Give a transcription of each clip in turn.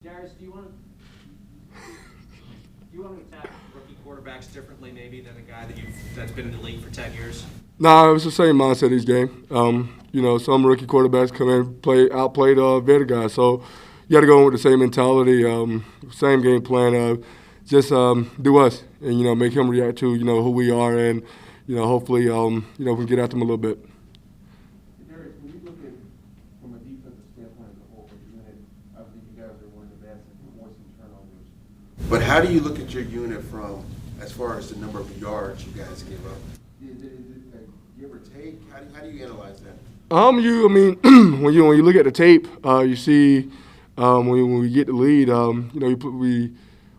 Darius, do you want to attack rookie quarterbacks differently maybe than a guy that's been in the league for 10 years? Nah, it's the same mindset each game. Some rookie quarterbacks come in outplay the better guys. So you got to go in with the same mentality, same game plan. Just do us and make him react to who we are, and hopefully we can get at them a little bit. Darius, when you look at from a defensive standpoint as a whole, obviously you guys are one of the best at forcing turnovers. But how do you look at your unit from as far as the number of yards you guys give up? Is it a give or take? How do you analyze that? When you look at the tape, you see when we get the lead,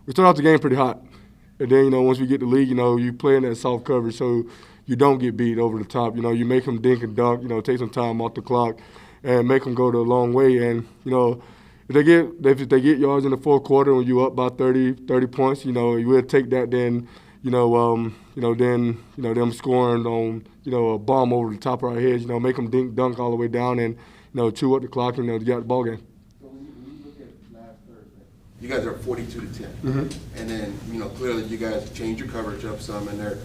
we start off the game pretty hot, and then once we get the lead, you play in that soft coverage, so you don't get beat over the top. You make them dink and dunk, take some time off the clock, and make them go the long way. And if they get yards in the fourth quarter when you up by 30 points, you will take that. Then them scoring on a bomb over the top of our heads, make them dink dunk all the way down and chew up the clock and get the ball game. So when you look at last Thursday, you guys are 42-10, Mm-hmm. and then clearly you guys change your coverage up some, and they're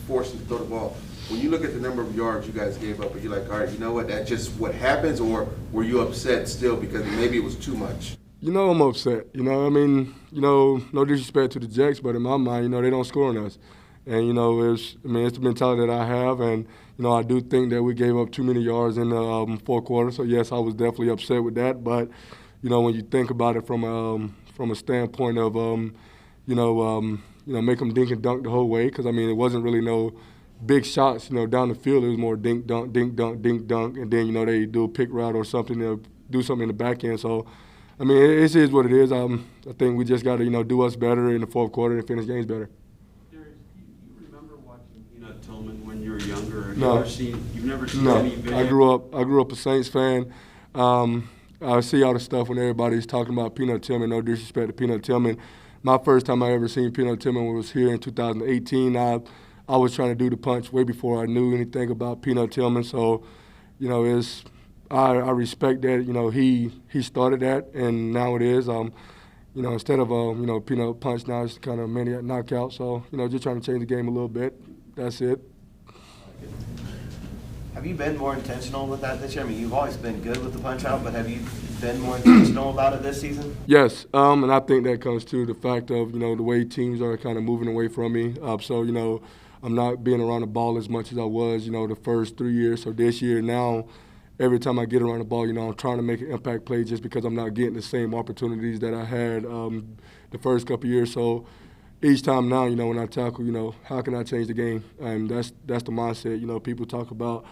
forcing to throw the ball. When you look at the number of yards you guys gave up, are you like, all right, you know what, that's just what happens, or were you upset still because maybe it was too much? I'm upset. No disrespect to the Jacks, but in my mind, they don't score on us. And, it's the mentality that I have. And, I do think that we gave up too many yards in the fourth quarter. So, yes, I was definitely upset with that. But, when you think about it from a standpoint of, make them dink and dunk the whole way. Because, it wasn't really no big shots, down the field. It was more dink, dunk, dink, dunk, dink, dunk. And then, they do a pick route or something, do something in the back end. So, it is what it is. I think we just got to, do us better in the fourth quarter and finish games better. Darius, do you remember watching Peanut Tillman when you were younger? No. You've never seen No. any video? I grew up a Saints fan. I see all the stuff when everybody's talking about Peanut Tillman. No disrespect to Peanut Tillman. My first time I ever seen Peanut Tillman was here in 2018. I was trying to do the punch way before I knew anything about Peanut Tillman. So, I respect that, he started that, and now it is. Instead of peanut punch, now it's kind of maniac knockout. So, just trying to change the game a little bit. That's it. Have you been more intentional with that this year? You've always been good with the punch out, but have you been more intentional about it this season? Yes, and I think that comes to the fact of, the way teams are kind of moving away from me. So, I'm not being around the ball as much as I was, the first 3 years. So this year now, every time I get around the ball, I'm trying to make an impact play just because I'm not getting the same opportunities that I had the first couple of years. So each time now, when I tackle, how can I change the game? And that's the mindset. People talk about,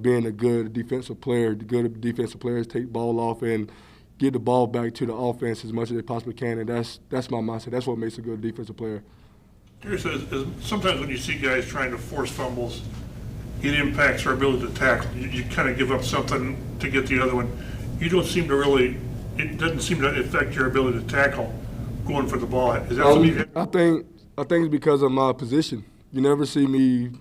being a good defensive player. The good defensive players take ball off and get the ball back to the offense as much as they possibly can. And that's my mindset. That's what makes a good defensive player. Darius says sometimes when you see guys trying to force fumbles, it impacts our ability to tackle. You kind of give up something to get the other one. You don't seem to really, it doesn't seem to affect your ability to tackle going for the ball. Is that something you I think it's because of my position. You never see me,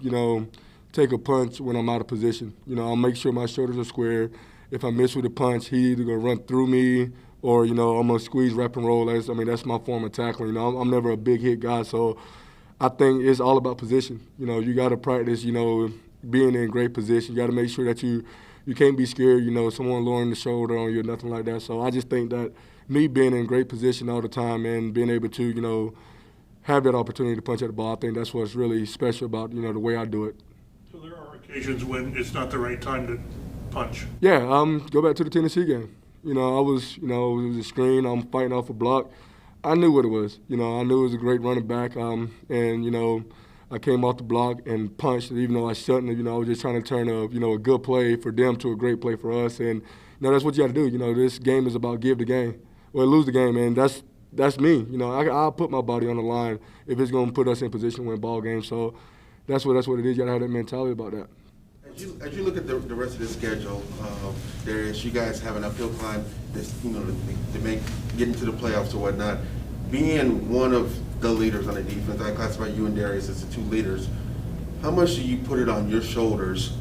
take a punch when I'm out of position. I'll make sure my shoulders are square. If I miss with a punch, he either going to run through me or, I'm going to squeeze, wrap, and roll. That's my form of tackling. I'm never a big hit guy, so I think it's all about position. You got to practice, being in great position. You got to make sure that you can't be scared, someone lowering the shoulder on you or nothing like that. So I just think that me being in great position all the time and being able to, have that opportunity to punch at the ball, I think that's what's really special about, the way I do it. So there are occasions when it's not the right time to punch. Yeah, go back to the Tennessee game. I was, it was a screen. I'm fighting off a block. I knew what it was. I knew it was a great running back. I came off the block and punched, even though I shouldn't. I was just trying to turn a good play for them to a great play for us. And that's what you got to do. This game is about give the game or lose the game, and that's me. I'll put my body on the line if it's going to put us in position to win ball games. So that's what it is. You got to have that mentality about that. As you look at the rest of the schedule, Darius, you guys have an uphill climb. To get into the playoffs or whatnot. Being one of the leaders on the defense, I classify you and Darius as the two leaders. How much do you put it on your shoulders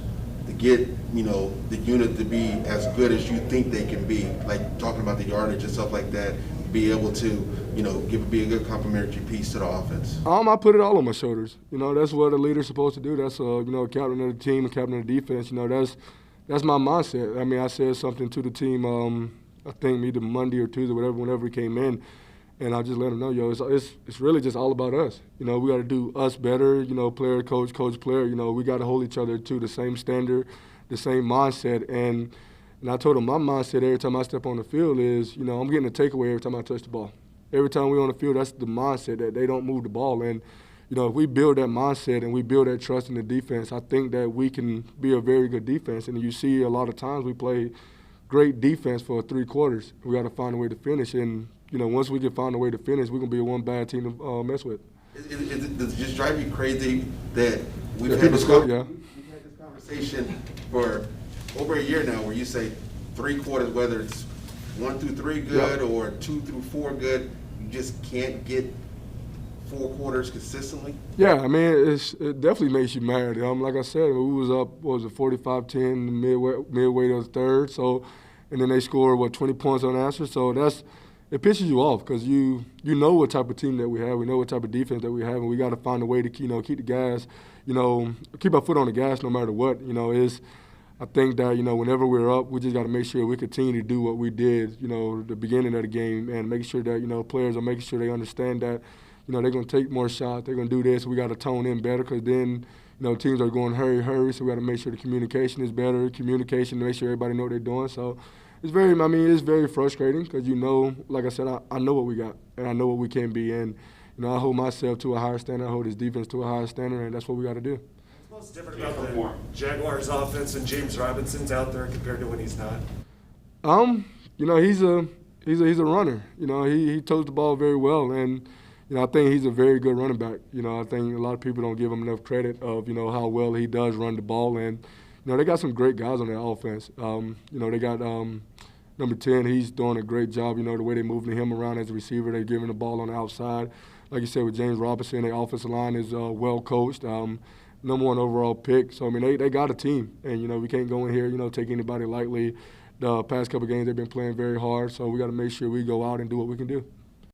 to get, the unit to be as good as you think they can be? Like talking about the yardage and stuff like that. be able to, be a good complementary piece to the offense? I put it all on my shoulders. That's what a leader's supposed to do. That's a captain of the team, a captain of the defense. That's my mindset. I mean, I said something to the team. I think either Monday or Tuesday, whenever we came in, and I just let them know, it's really just all about us. We got to do us better. Player, coach, player. We got to hold each other to the same standard, the same mindset. And I told them my mindset every time I step on the field is, I'm getting a takeaway every time I touch the ball. Every time we're on the field, that's the mindset that they don't move the ball. And if we build that mindset and we build that trust in the defense, I think that we can be a very good defense. And you see a lot of times we play great defense for 3 quarters. We got to find a way to finish. And, once we can find a way to finish, we're going to be one bad team to mess with. Does it just drive you crazy that we've had people this conversation for over a year now where you say 3 quarters, whether it's 1 through 3 good or 2 through 4 good, you just can't get 4 quarters consistently? Yeah, I mean, it definitely makes you mad. Like I said, we was up, 45-10 midway to the third. So, and then they scored 20 points unanswered. So it pisses you off because you know what type of team that we have. We know what type of defense that we have, and we got to find a way to keep the gas, keep our foot on the gas no matter what. I think that whenever we're up, we just got to make sure we continue to do what we did, the beginning of the game, and make sure that players are making sure they understand that. They're going to take more shots. They're going to do this. We got to tone in better because then, teams are going hurry. So we got to make sure the communication is better. Communication to make sure everybody know what they're doing. So it's very frustrating because like I said, I know what we got and I know what we can be. And I hold myself to a higher standard. I hold this defense to a higher standard, and that's what we got to do. What's different about the Jaguars' offense and James Robinson's out there compared to when he's not? He's a runner. He toes the ball very well, and I think he's a very good running back. I think a lot of people don't give him enough credit of how well he does run the ball, and they got some great guys on their offense. They got number 10. He's doing a great job. The way they're moving him around as a receiver, they're giving the ball on the outside. Like you said, with James Robinson, their offensive line is well coached. Number 1 overall pick. So they got a team, and we can't go in here take anybody lightly. The past couple games they've been playing very hard, so we got to make sure we go out and do what we can do.